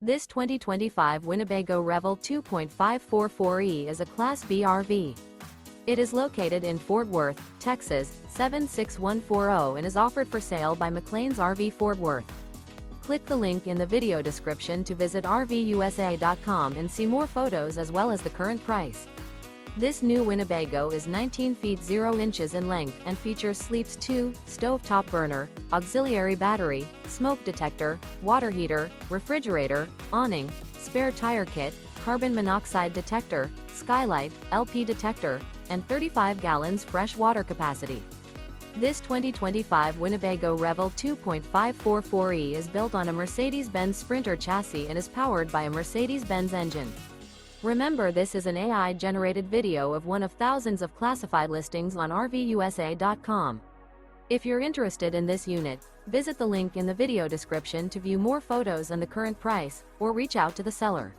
This 2025 Winnebago Revel 2.5 44E is a Class B RV. It is located in Fort Worth, Texas, 76140 and is offered for sale by McClain's RV Fort Worth. Click the link in the video description to visit RVUSA.com and see more photos as well as the current price. This new Winnebago is 19 feet 0 inches in length and features sleeps 2, stovetop burner, auxiliary battery, smoke detector, water heater, refrigerator, awning, spare tire kit, carbon monoxide detector, skylight, LP detector, and 35 gallons fresh water capacity. This 2025 Winnebago Revel 2.5 44E is built on a Mercedes-Benz Sprinter chassis and is powered by a Mercedes-Benz engine. Remember, this is an AI-generated video of one of thousands of classified listings on RVUSA.com. If you're interested in this unit, visit the link in the video description to view more photos and the current price, or reach out to the seller.